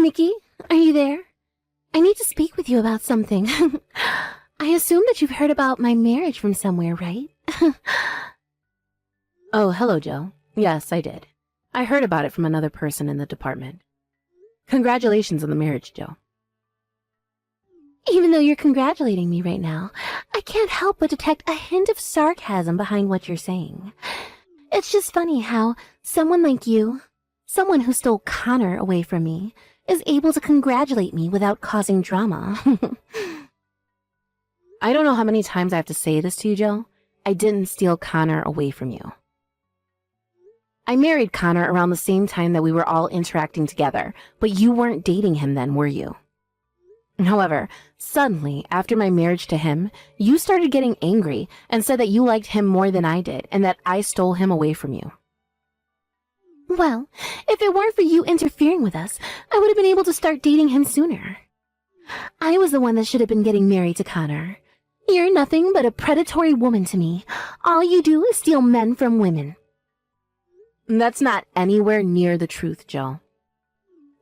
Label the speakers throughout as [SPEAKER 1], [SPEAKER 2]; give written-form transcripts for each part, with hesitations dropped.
[SPEAKER 1] Nikki, are you there? I need to speak with you about something. I assume that you've heard about my marriage from somewhere, right?
[SPEAKER 2] Oh, hello, Joe. Yes, I did. I heard about it from another person in the department. Congratulations on the marriage, Joe.
[SPEAKER 1] Even though you're congratulating me right now, I can't help but detect a hint of sarcasm behind what you're saying. It's just funny how someone like you, someone who stole Connor away from me, is able to congratulate me without causing drama.
[SPEAKER 2] I don't know how many times I have to say this to you, Joe. I didn't steal Connor away from you. I married Connor around the same time that we were all interacting together, but you weren't dating him then, were you? However, suddenly, after my marriage to him, you started getting angry and said that you liked him more than I did and that I stole him away from you.
[SPEAKER 1] Well, if it weren't for you interfering with us, I would have been able to start dating him sooner. I was the one that should have been getting married to Connor. You're nothing but a predatory woman to me. All you do is steal men from women.
[SPEAKER 2] That's not anywhere near the truth, Joe.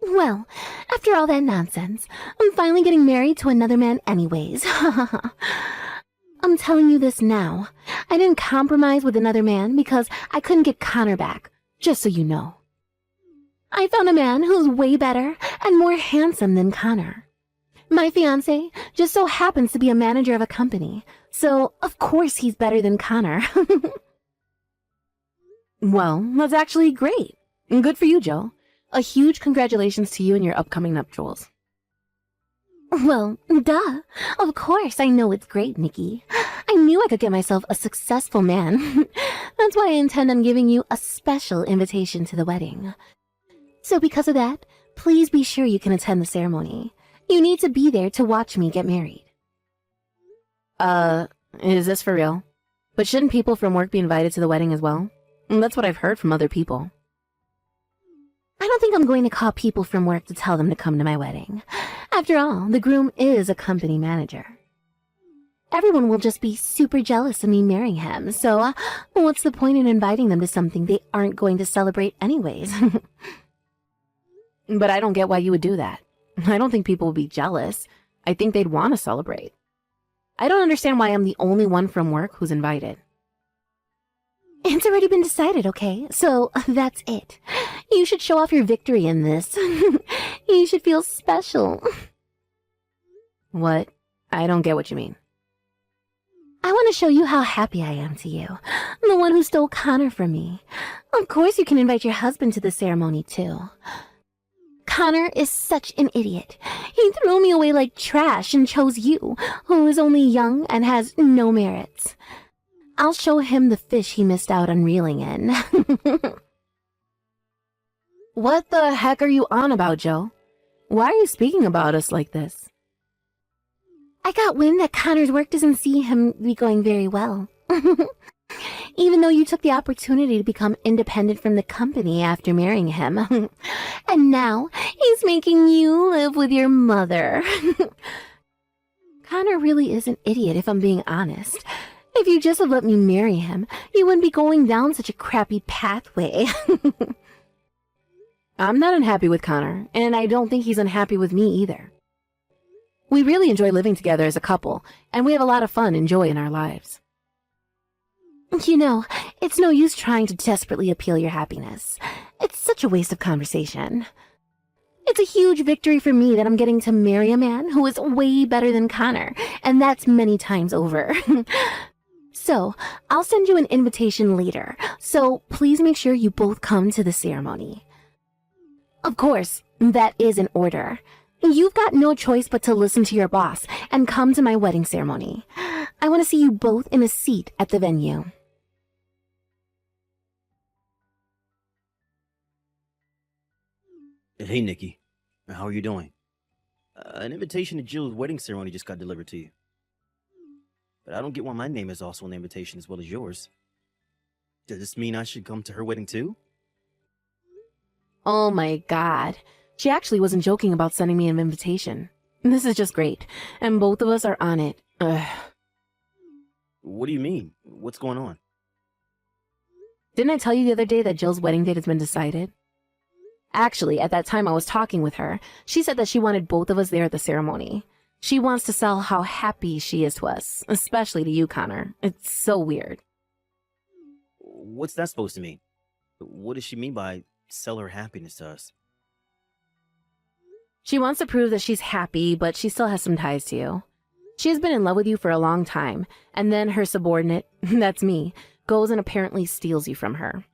[SPEAKER 1] Well, after all that nonsense, I'm finally getting married to another man anyways. I'm telling you this now. I didn't compromise with another man because I couldn't get Connor back, just so you know. I found a man who's way better and more handsome than Connor. My fiancé just so happens to be a manager of a company, so of course he's better than Connor.
[SPEAKER 2] Well, that's actually great. Good for you, Joe. A huge congratulations to you and your upcoming nuptials.
[SPEAKER 1] Well, duh. Of course I know it's great, Nikki. I knew I could get myself a successful man. That's why I intend on giving you a special invitation to the wedding. So because of that, please be sure you can attend the ceremony. You need to be there to watch me get married.
[SPEAKER 2] Is this for real? But shouldn't people from work be invited to the wedding as well? That's what I've heard from other people.
[SPEAKER 1] I don't think I'm going to call people from work to tell them to come to my wedding. After all, the groom is a company manager. Everyone will just be super jealous of me marrying him, so what's the point in inviting them to something they aren't going to celebrate anyways?
[SPEAKER 2] But I don't get why you would do that. I don't think people would be jealous. I think they'd want to celebrate. I don't understand why I'm the only one from work who's invited.
[SPEAKER 1] It's already been decided, okay? So that's it. You should show off your victory in this. You should feel special.
[SPEAKER 2] What? I don't get what you mean.
[SPEAKER 1] I want to show you how happy I am to you. The one who stole Connor from me. Of course you can invite your husband to the ceremony, too. Connor is such an idiot. He threw me away like trash and chose you, who is only young and has no merits. I'll show him the fish he missed out on reeling in.
[SPEAKER 2] What the heck are you on about, Joe? Why are you speaking about us like this?
[SPEAKER 1] I got wind that Connor's work doesn't see him be going very well. Even though you took the opportunity to become independent from the company after marrying him. And now he's making you live with your mother. Connor really is an idiot if I'm being honest. If you just had let me marry him, you wouldn't be going down such a crappy pathway.
[SPEAKER 2] I'm not unhappy with Connor, and I don't think he's unhappy with me either. We really enjoy living together as a couple, and we have a lot of fun and joy in our lives.
[SPEAKER 1] You know, it's no use trying to desperately appeal your happiness. It's such a waste of conversation. It's a huge victory for me that I'm getting to marry a man who is way better than Connor, and that's many times over. So, I'll send you an invitation later, so please make sure you both come to the ceremony. Of course, that is an order. You've got no choice but to listen to your boss and come to my wedding ceremony. I want to see you both in a seat at the venue.
[SPEAKER 3] Hey, Nikki. How are you doing? An invitation to Jill's wedding ceremony just got delivered to you. But I don't get why my name is also on the invitation as well as yours. Does this mean I should come to her wedding too?
[SPEAKER 2] Oh my god. She actually wasn't joking about sending me an invitation. This is just great, and both of us are on it. Ugh.
[SPEAKER 3] What do you mean? What's going on?
[SPEAKER 2] Didn't I tell you the other day that Jill's wedding date has been decided? Actually, at that time I was talking with her, she said that she wanted both of us there at the ceremony. She wants to sell how happy she is to us, especially to you, Connor. It's so weird.
[SPEAKER 3] What's that supposed to mean? What does she mean by sell her happiness to us?
[SPEAKER 2] She wants to prove that she's happy, but she still has some ties to you. She has been in love with you for a long time, and then her subordinate, that's me, goes and apparently steals you from her.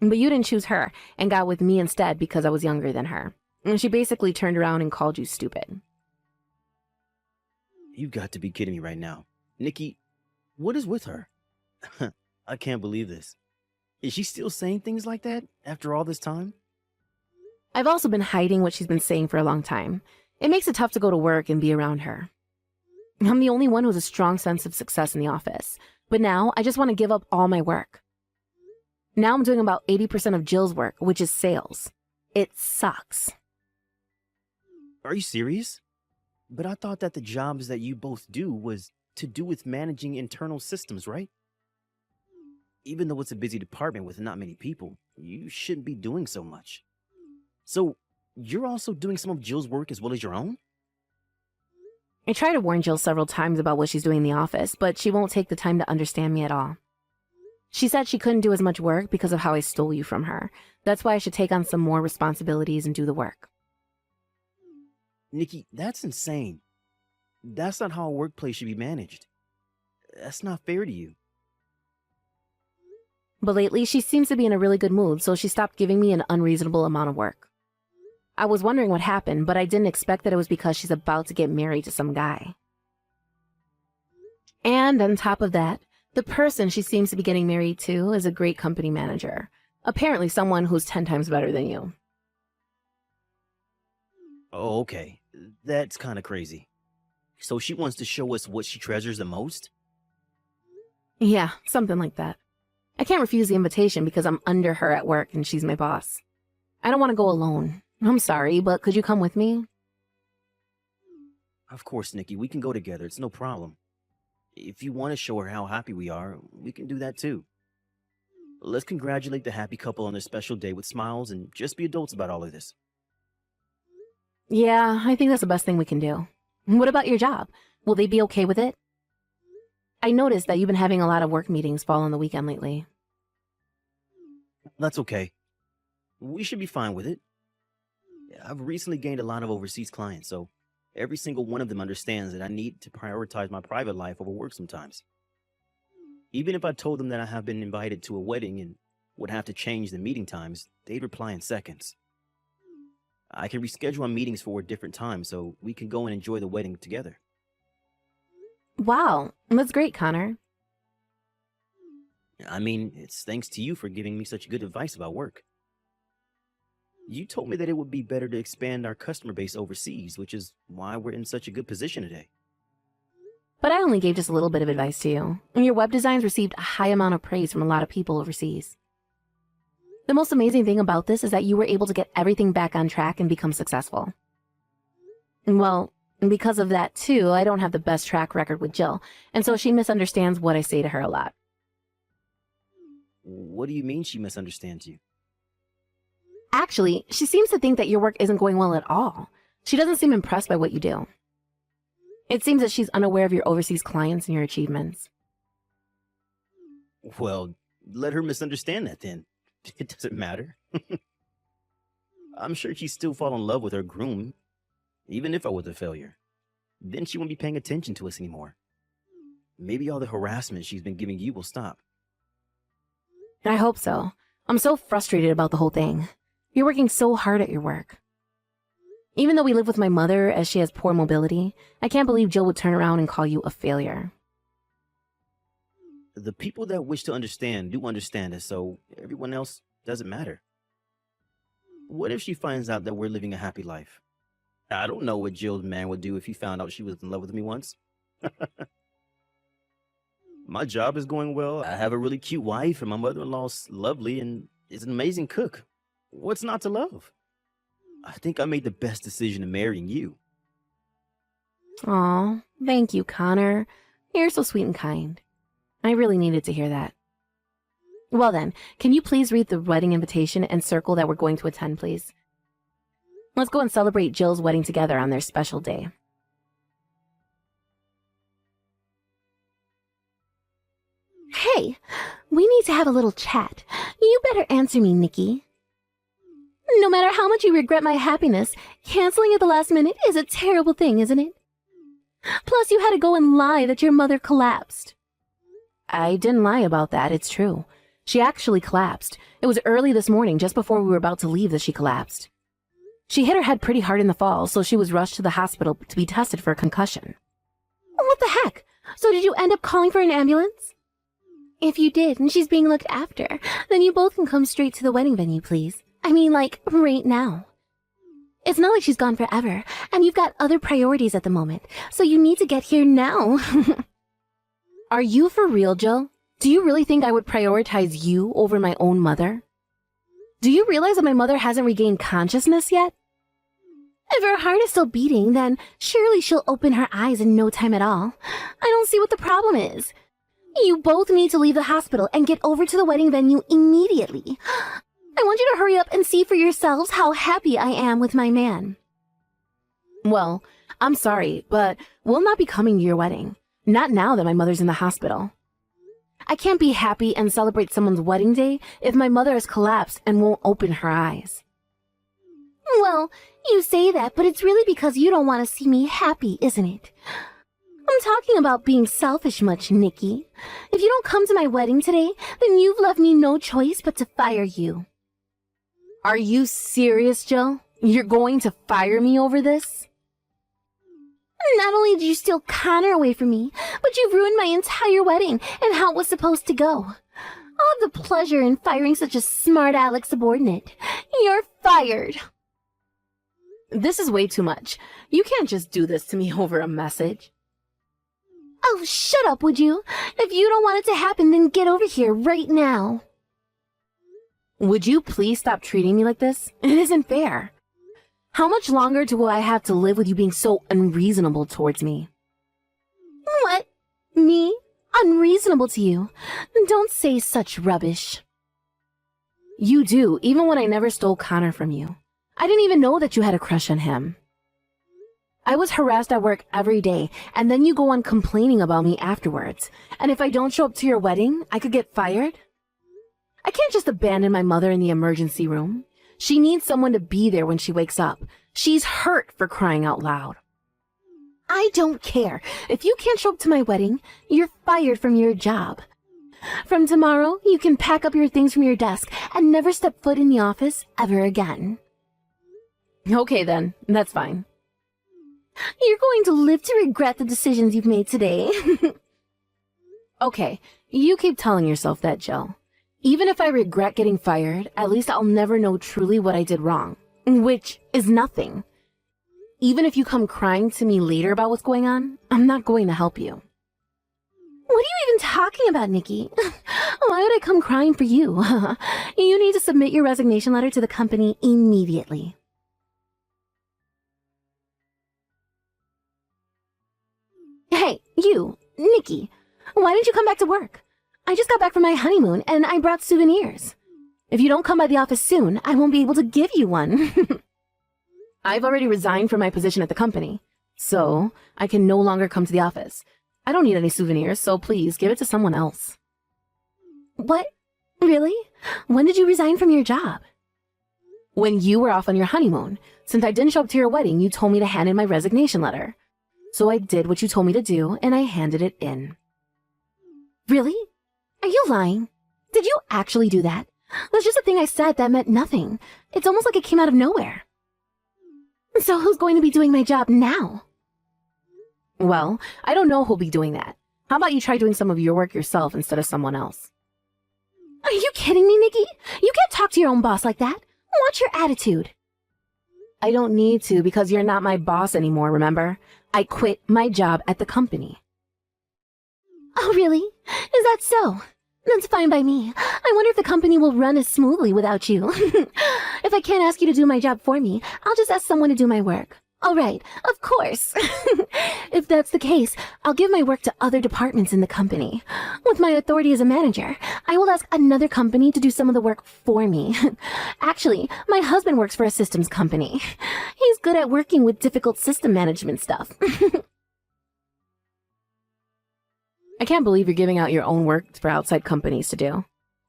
[SPEAKER 2] But you didn't choose her and got with me instead because I was younger than her. And she basically turned around and called you stupid.
[SPEAKER 3] You got to be kidding me right now. Nikki, what is with her? I can't believe this. Is she still saying things like that after all this time?
[SPEAKER 2] I've also been hiding what she's been saying for a long time. It makes it tough to go to work and be around her. I'm the only one who has a strong sense of success in the office, but now I just want to give up all my work. Now I'm doing about 80% of Jill's work, which is sales. It sucks.
[SPEAKER 3] Are you serious? But I thought that the jobs that you both do was to do with managing internal systems, right? Even though it's a busy department with not many people, you shouldn't be doing so much. So, you're also doing some of Jill's work as well as your own?
[SPEAKER 2] I tried to warn Jill several times about what she's doing in the office, but she won't take the time to understand me at all. She said she couldn't do as much work because of how I stole you from her. That's why I should take on some more responsibilities and do the work.
[SPEAKER 3] Nikki, that's insane. That's not how a workplace should be managed. That's not fair to you.
[SPEAKER 2] But lately, she seems to be in a really good mood, so she stopped giving me an unreasonable amount of work. I was wondering what happened, but I didn't expect that it was because she's about to get married to some guy. And on top of that, the person she seems to be getting married to is a great company manager. Apparently someone who's 10 times better than you.
[SPEAKER 3] Oh, okay. That's kind of crazy. So she wants to show us what she treasures the most?
[SPEAKER 2] Yeah, something like that. I can't refuse the invitation because I'm under her at work and she's my boss. I don't want to go alone. I'm sorry, but could you come with me?
[SPEAKER 3] Of course, Nikki, we can go together. It's no problem. If you want to show her how happy we are, we can do that too. Let's congratulate the happy couple on their special day with smiles and just be adults about all of this.
[SPEAKER 2] Yeah, I think that's the best thing we can do. What about your job? Will they be okay with it? I noticed that you've been having a lot of work meetings fall on the weekend lately.
[SPEAKER 3] That's okay. We should be fine with it. I've recently gained a lot of overseas clients, so every single one of them understands that I need to prioritize my private life over work sometimes. Even if I told them that I have been invited to a wedding and would have to change the meeting times, they'd reply in seconds. I can reschedule our meetings for a different time so we can go and enjoy the wedding together.
[SPEAKER 2] Wow, that's great, Connor.
[SPEAKER 3] I mean, it's thanks to you for giving me such good advice about work. You told me that it would be better to expand our customer base overseas, which is why we're in such a good position today.
[SPEAKER 2] But I only gave just a little bit of advice to you. And your web designs received a high amount of praise from a lot of people overseas. The most amazing thing about this is that you were able to get everything back on track and become successful. Well, because of that too, I don't have the best track record with Jill, and so she misunderstands what I say to her a lot.
[SPEAKER 3] What do you mean she misunderstands you?
[SPEAKER 2] Actually, she seems to think that your work isn't going well at all. She doesn't seem impressed by what you do. It seems that she's unaware of your overseas clients and your achievements.
[SPEAKER 3] Well, let her misunderstand that then. It doesn't matter. I'm sure she'd still fall in love with her groom, even if I was a failure. Then she won't be paying attention to us anymore. Maybe all the harassment she's been giving you will stop.
[SPEAKER 2] I hope so. I'm so frustrated about the whole thing. You're working so hard at your work. Even though we live with my mother as she has poor mobility, I can't believe Jill would turn around and call you a failure.
[SPEAKER 3] The people that wish to understand do understand us, so everyone else doesn't matter. What if she finds out that we're living a happy life? I don't know what Jill's man would do if he found out she was in love with me once. My job is going well. I have a really cute wife, and my mother-in-law's lovely and is an amazing cook. What's not to love? I think I made the best decision in marrying you.
[SPEAKER 2] Aw, thank you, Connor. You're so sweet and kind. I really needed to hear that. Well then, can you please read the wedding invitation and circle that we're going to attend, please? Let's go and celebrate Jill's wedding together on their special day.
[SPEAKER 1] Hey, we need to have a little chat. You better answer me, Nikki. No matter how much you regret my happiness, canceling at the last minute is a terrible thing, isn't it? Plus, you had to go and lie that your mother collapsed.
[SPEAKER 2] I didn't lie about that, it's true. She actually collapsed. It was early this morning, just before we were about to leave, that she collapsed. She hit her head pretty hard in the fall, so she was rushed to the hospital to be tested for a concussion.
[SPEAKER 1] What the heck? So did you end up calling for an ambulance? If you did, and she's being looked after, then you both can come straight to the wedding venue, please. I mean, like, right now. It's not like she's gone forever, and you've got other priorities at the moment, so you need to get here now.
[SPEAKER 2] Are you for real, Jill? Do you really think I would prioritize you over my own mother? Do you realize that my mother hasn't regained consciousness yet?
[SPEAKER 1] If her heart is still beating, then surely she'll open her eyes in no time at all. I don't see what the problem is. You both need to leave the hospital and get over to the wedding venue immediately. I want you to hurry up and see for yourselves how happy I am with my man.
[SPEAKER 2] Well, I'm sorry, but we'll not be coming to your wedding. Not now that my mother's in the hospital. I can't be happy and celebrate someone's wedding day if my mother has collapsed and won't open her eyes.
[SPEAKER 1] Well, you say that, but it's really because you don't want to see me happy, isn't it? I'm talking about being selfish much, Nikki. If you don't come to my wedding today, then you've left me no choice but to fire you.
[SPEAKER 2] Are you serious, Jill? You're going to fire me over this?
[SPEAKER 1] Not only did you steal Connor away from me, but you've ruined my entire wedding and how it was supposed to go. I'll have the pleasure in firing such a smart aleck subordinate. You're fired.
[SPEAKER 2] This is way too much. You can't just do this to me over a message.
[SPEAKER 1] Oh, shut up, would you? If you don't want it to happen, then get over here right now.
[SPEAKER 2] Would you please stop treating me like this? It isn't fair. How much longer do I have to live with you being so unreasonable towards me?
[SPEAKER 1] What? Me? Unreasonable to you? Don't say such rubbish.
[SPEAKER 2] You do, even when I never stole Connor from you. I didn't even know that you had a crush on him. I was harassed at work every day, and then you go on complaining about me afterwards. And if I don't show up to your wedding, I could get fired? I can't just abandon my mother in the emergency room. She needs someone to be there when she wakes up. She's hurt, for crying out loud.
[SPEAKER 1] I don't care. If you can't show up to my wedding, you're fired from your job. From tomorrow, you can pack up your things from your desk and never step foot in the office ever again.
[SPEAKER 2] Okay then, that's fine.
[SPEAKER 1] You're going to live to regret the decisions you've made today.
[SPEAKER 2] Okay, you keep telling yourself that, Jill. Even if I regret getting fired, at least I'll never know truly what I did wrong, which is nothing. Even if you come crying to me later about what's going on, I'm not going to help you.
[SPEAKER 1] What are you even talking about, Nikki? Why would I come crying for you? You need to submit your resignation letter to the company immediately. Hey, you, Nikki, why didn't you come back to work? I just got back from my honeymoon and I brought souvenirs. If you don't come by the office soon, I won't be able to give you one.
[SPEAKER 2] I've already resigned from my position at the company, so I can no longer come to the office. I don't need any souvenirs, so please give it to someone else.
[SPEAKER 1] What? Really? When did you resign from your job?
[SPEAKER 2] When you were off on your honeymoon. Since I didn't show up to your wedding, you told me to hand in my resignation letter. So I did what you told me to do, and I handed it in.
[SPEAKER 1] Really? Are you lying? Did you actually do that? That's just a thing I said that meant nothing. It's almost like it came out of nowhere. So who's going to be doing my job now?
[SPEAKER 2] Well, I don't know who'll be doing that. How about you try doing some of your work yourself instead of someone else?
[SPEAKER 1] Are you kidding me, Nikki? You can't talk to your own boss like that. Watch your attitude.
[SPEAKER 2] I don't need to because you're not my boss anymore, remember? I quit my job at the company.
[SPEAKER 1] Oh, really? Is that so? That's fine by me. I wonder if the company will run as smoothly without you. If I can't ask you to do my job for me, I'll just ask someone to do my work. All right, of course. If that's the case, I'll give my work to other departments in the company. With my authority as a manager, I will ask another company to do some of the work for me. Actually, my husband works for a systems company. He's good at working with difficult system management stuff.
[SPEAKER 2] I can't believe you're giving out your own work for outside companies to do.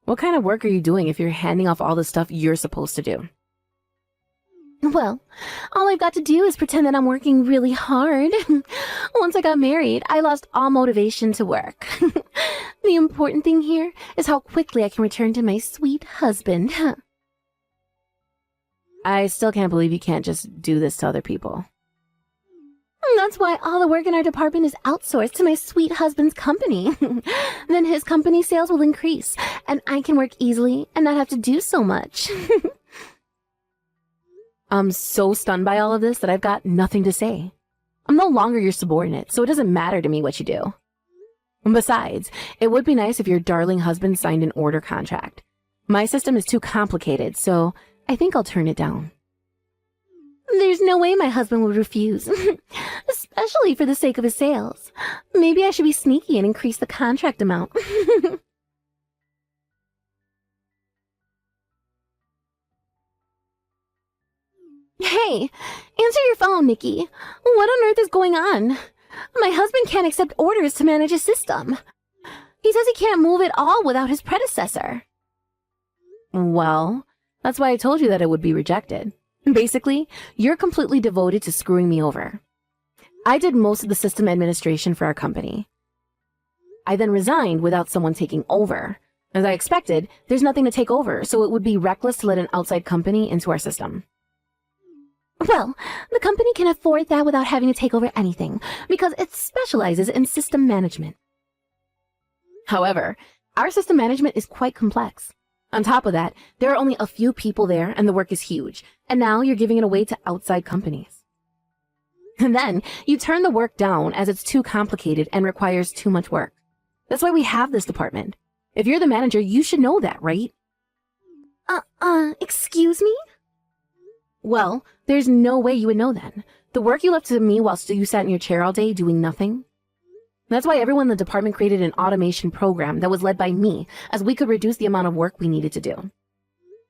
[SPEAKER 2] What kind of work are you doing if you're handing off all the stuff you're supposed to do?
[SPEAKER 1] Well, all I've got to do is pretend that I'm working really hard. Once I got married, I lost all motivation to work. The important thing here is how quickly I can return to my sweet husband.
[SPEAKER 2] I still can't believe you can't just do this to other people.
[SPEAKER 1] That's why all the work in our department is outsourced to my sweet husband's company. Then his company sales will increase, and I can work easily and not have to do so much.
[SPEAKER 2] I'm so stunned by all of this that I've got nothing to say. I'm no longer your subordinate, so it doesn't matter to me what you do. And besides, it would be nice if your darling husband signed an order contract. My system is too complicated, so I think I'll turn it down.
[SPEAKER 1] There's no way my husband would refuse, especially for the sake of his sales. Maybe I should be sneaky and increase the contract amount. Hey, answer your phone, Nikki. What on earth is going on? My husband can't accept orders to manage a system. He says he can't move at all without his predecessor.
[SPEAKER 2] Well, that's why I told you that it would be rejected. Basically, you're completely devoted to screwing me over. I did most of the system administration for our company. I then resigned without someone taking over. As I expected, there's nothing to take over, so it would be reckless to let an outside company into our system.
[SPEAKER 1] Well, the company can afford that without having to take over anything, because it specializes in system management.
[SPEAKER 2] However, our system management is quite complex. On top of that, there are only a few people there and the work is huge, and now you're giving it away to outside companies. And then you turn the work down as it's too complicated and requires too much work. That's why we have this department. If you're the manager, you should know that, right?
[SPEAKER 1] Excuse me?
[SPEAKER 2] Well, there's no way you would know that. The work you left to me whilst you sat in your chair all day doing nothing. That's why everyone in the department created an automation program that was led by me, as we could reduce the amount of work we needed to do.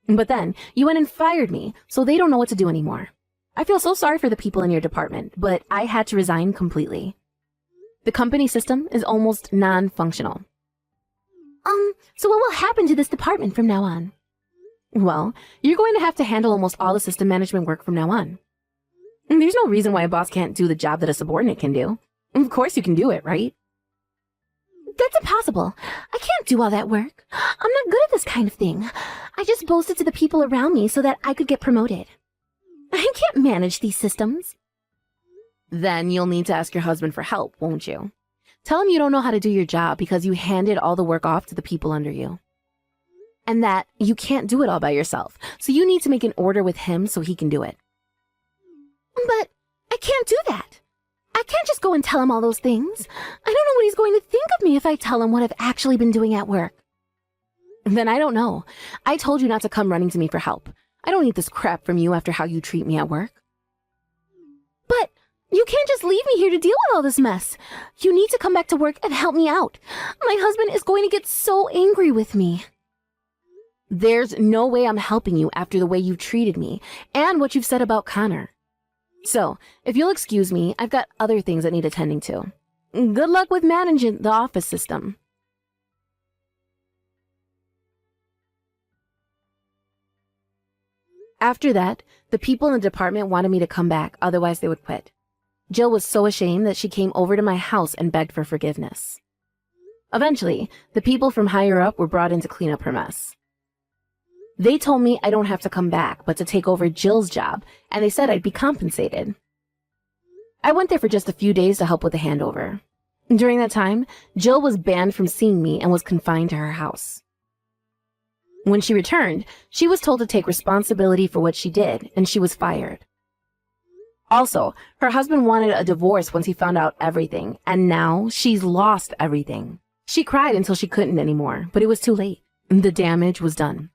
[SPEAKER 2] But then, you went and fired me, so they don't know what to do anymore. I feel so sorry for the people in your department, but I had to resign completely. The company system is almost non-functional.
[SPEAKER 1] So what will happen to this department from now on?
[SPEAKER 2] Well, you're going to have to handle almost all the system management work from now on. There's no reason why a boss can't do the job that a subordinate can do. Of course you can do it, right?
[SPEAKER 1] That's impossible. I can't do all that work. I'm not good at this kind of thing. I just boasted to the people around me so that I could get promoted. I can't manage these systems.
[SPEAKER 2] Then you'll need to ask your husband for help, won't you? Tell him you don't know how to do your job because you handed all the work off to the people under you. And that you can't do it all by yourself, so you need to make an order with him so he can do it.
[SPEAKER 1] But I can't do that. I can't just go and tell him all those things. I don't know what he's going to think of me if I tell him what I've actually been doing at work.
[SPEAKER 2] Then I don't know. I told you not to come running to me for help. I don't need this crap from you after how you treat me at work.
[SPEAKER 1] But you can't just leave me here to deal with all this mess. You need to come back to work and help me out. My husband is going to get so angry with me.
[SPEAKER 2] There's no way I'm helping you after the way you've treated me and what you've said about Connor. So, if you'll excuse me, I've got other things that need attending to. Good luck with managing the office system. After that, the people in the department wanted me to come back, otherwise they would quit. Jill was so ashamed that she came over to my house and begged for forgiveness. Eventually, the people from higher up were brought in to clean up her mess. They told me I don't have to come back, but to take over Jill's job, and they said I'd be compensated. I went there for just a few days to help with the handover. During that time, Jill was banned from seeing me and was confined to her house. When she returned, she was told to take responsibility for what she did, and she was fired. Also, her husband wanted a divorce once he found out everything, and now she's lost everything. She cried until she couldn't anymore, but it was too late. The damage was done.